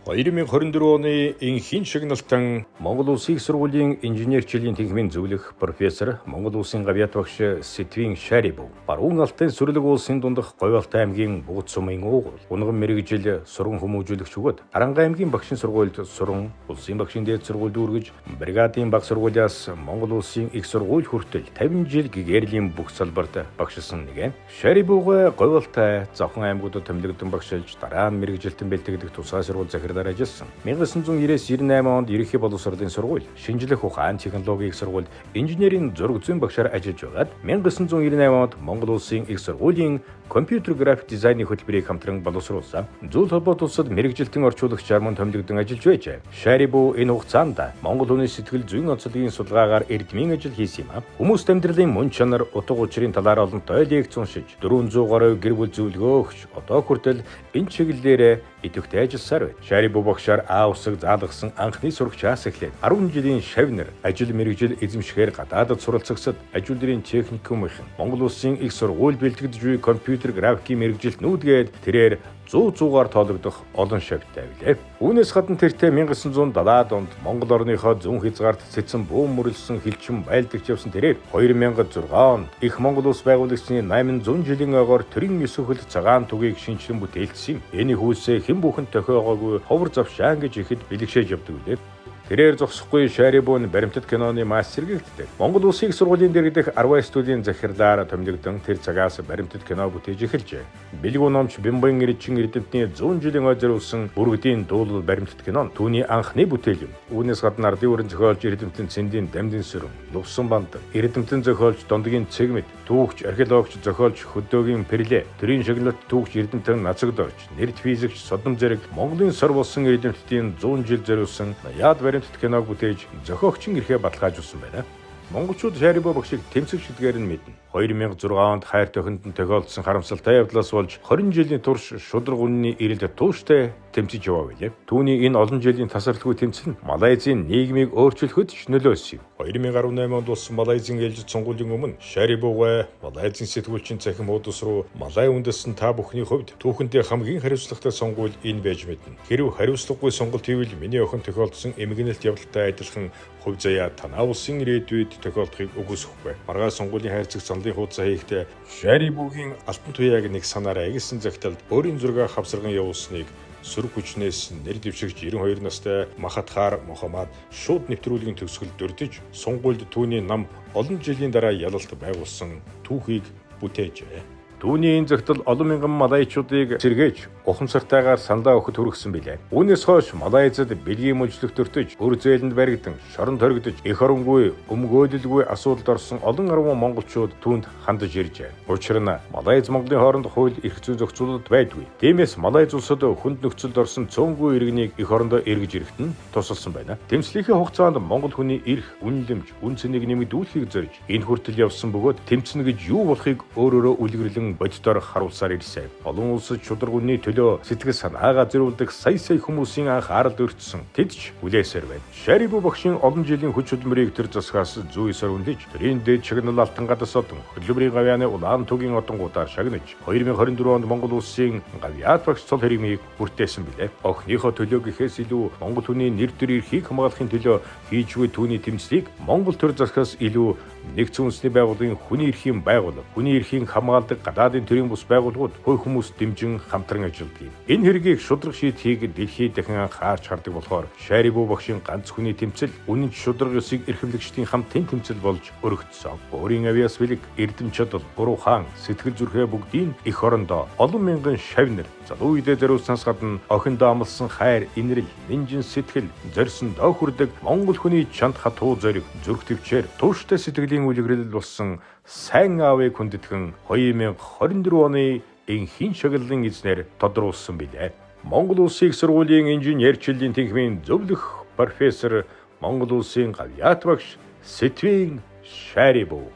2024 оны энхийн шагналтан Монгол Улсын их сургуулийн инженерчлийн тэнхимийн зөвлөх профессор Монгол Улсын гавьяат багш Сэтвийн Шарибов баруун алтын сүрлэг улсын дундах Говьалтай аймгийн Бугут сумын уугуул унган мэрэгжил сурган хүмүүжүүлэгч бөгөөд Аранга аймгийн багшийн сургуульд суран улсын багшийн дээд сургуульд үргэж бригадын баг сургуулиас Монгол Улсын их сургууль хүртэл 50 жил гэгэрлийн бүх салбарт багшилсан нэгэн Шарибов Говьалтай Завхан аймагуудад томилогдсон багшилж дараа нь мэрэгжилтэн бэлтгэдэг тусгай сургууль захирал ажилласан. 1999-98 онд ерөнхий боловсролын сургууль, шинжлэх ухаан технологийн их сургууль, инженерийн зураг зүйн багшаар ажиллаж байгаад 1998 онд Монгол Улсын их сургуулийн компьютер график дизайны хөтөлбөрийг хамтран боловсруулсан. Зүйл холбоот улсад мэрэгжилтэн орчуулагчаар мөн томилогдсон ажиллаж байжээ. Шарибов энэ хугацаанд Монгол хүний сэтгэл зүйн онцлогийн судалгаагаар эрдмийн ажил хийсэн юм. Хүмүүст амьдралын мөн чанар, утга учирын талаар олонтой лекц уншиж, 400 гаруй гэр бүл зөвлөгөө өгч, одоо хүртэл энэ чиглэлээр идэвхтэй ажилласаар байна. Шарибов багшаар А усаг заалгасан анхны сурагчаас эхлээд 10 жилийн шавнар ажил мэргэжил эзэмшихээр гадаадд суралцагсад ажилдирийн техникумын Монгол Улсын их сургууль бэлтгэж буй компьютер графикийн мэргэжилтнүүдгээд тэрээр 100-100-аар тоологдох олон шавьтай билээ. Үүнээс гадна тэртээ 1970-аад онд Монгол орныхоо зүүн хязгаарт цэцэн бөөн мөрлсөн хилчин байлдагч явсан тэрээр 2006 онд их Монгол Улс байгуулагчны 800 жилийн ойгоор төрийн өсөхөл цагаан түгийг шинчлэн бүтээлсэн юм. Энийг хүйсээ хэн бүхэн тохиогоогүй ховор завшаан гэж ихэд бэлгшээж явдаг үлээ. Тэрээр зогсохгүй Шарибов баримтат киноны мастер гэгддэг. Монгол Улсын их сургуулийн дэргэдэх 10 студийн захирлаар томилогдсон тэр цагаас баримтат кино бүтээж эхэлжээ. Бэлгүү номч Бямбын Эрдчин Эрдэмтний 100 жилийн ой зориулсан Бүргэдийн дуулал баримтат кино түүний анхны бүтээл юм. Үүнээс гадна ардын өрн зохиолч Эрдэмтэн Цэндийн Дамдын сүрэн, Лувсан банд, Эрдэмтэн зохиолч Дондгийн Цэгмэд, түүхч археологч зохиолч Хөдөөгийн Перлэ, төрийн шагналт түүхч Эрдэмтэн Нацагдорч, нэрд физикч Содом Зэрэг, Монголын сор болсон эрдэмтдийн 100 жил зориулсан яад баримтат киног бүтээж зохиогчин эрхээ баталгаажуулсан байна. Монголчууд Шарибов багшийг тэмцэг шидгээр нь мэднэ. 2006 онд хайр тохинд тохиолдсон харамсалтай явдлаас болж 20 жилийн турш шудраг үнний ирэлд тууштай тэмцэж яваа билээ. Түүний энэ олон жилийн тасралтгүй тэмцэл нь Малайзийн нийгмийг өөрчлөхөд ч нөлөөсөн юм. 2018 онд болсон Малайзийн ээлжид сонгуулийн өмнө Шарибов Малайзийн сэтгүүлчийн цахим хуудас руу Малай үндэстэн та бүхний хувьд түүхэндээ хамгийн хариуцлагатай сонгуул энэ байж мэднэ. Хэрв хариуцлагагүй сонголт хийвэл миний охин тохиолдсон эмгэнэлт явдалтай адилхан хувь заяа танаа улсын ирээдүйд тохиолдохыг үгүйсэхгүй. Маргааш сонгуулийн хайрцаг саналын хуудас хийхдээ Шарибовгийн алтан туяаг нэг санаараа агилсан загталд өөрийн зураг хавсарган явуулсныг сөрөг хүчнээс нэр дэвшигч 92 настай Махатхар Мохаммад шууд нэвтрүүлгийн төгсгөл дурдж сонгуульд түүний нам олон жилийн дараа ялалт байгуулсан түүхийг бүтээжээ. Түүний энэ загтал олон мянган малайчуудыг сэргээж ухамсартайгаар саналаа өгөхөд хүргэсэн билээ. Үүнээс хойш Малайзад бэлгийн мөжлөх төртөж, өр зээлэнд баригдан, шорон торгидож, эх оронгүй, өмгөөлөлгүй асуудалд орсон олон арван монголчууд түүнд хандаж иржээ. Учир нь Малайз Монголын хооронд хууль эрх зүйн зохицуулалт байдгүй. Тиймээс Малайз улсад хүнд нөхцөлд орсон цөөнгүй иргэнийг эх орондоо эргэж ирэхэд нь тусалсан байна. Тэмцлийнхээ хугацаанд Монгол хүний эрх, үнэлэмж, үн цэнийг нэмэгдүүлэхийг зорж энэ хүртэл явсан бөгөөд тэмцэнэ гэж юу болохыг өөрөөрөө үлгэрлэн боддоор харуулсаар ирсэн. Олон улсад шудраг үнний төлөө сэтгэл санаагаа зориулдаг сая хүмүүсийн анхаарал өртсөн. Тэд ч үлээсээр байна. Шарибов багшийн олон жилийн хүч хөдөлмөрийг тэр засгаас зүйсээр үнэлж, тэрийн дээд шагнал алтан гадас одон хөдөлмөрийн гавьяаны улаан түгийн одонгуудаар шагнаж 2024 онд Монгол Улсын гавьяат багш цол хэрмийг хүртээсэн билээ. Охиныхоо төлөө гэхээс илүү Монгол хүний нэр төр эрхийг хамгаалахын төлөө хийж буй түүний тэмцлийг Монгол төр засгаас илүү нэгдсэн үндэсний байгууллагын хүний эрхийн байгууллага, хүний эрхийн хамгаалдаг гадаадын төрийн бус байгууллагууд хой хүмүүс дэмжин хамтран ажилладаг. Энэ хэргийг шудраг шийдхийг дэлхийд дахин анхаарч хардаг болохоор Шарибов багшийн ганц хүний тэмцэл үнэн шудраг ёсыг эрхэмлэгчдийн хамтын тэмцэл болж өргөцсөн. Өөрийн авьяас бэлэг, эрдэм чадал, буруу хаан, сэтгэл зүрхээ бүгдийг эх орондоо олон мянган шавнар залуу үедээ зориулснаас гадна охиндоо амлсан хайр, инрэл, нинжин сэтгэл, зорьсон доо хүрдэг Монгол хүний чанд хатуу зориг, зүрх төвчээр тууштай сэтгэлийн үлгэрэл болсон сайн аавыг хүндэтгэн 2024 оны энхийн шагналын эзнэр тодруулсан билээ. Монгол Улсын их сургуулийн инженерчлийн тэнхимийн зөвлөх профессор Монгол Улсын гавьяат багш Сэтвийн Шарибов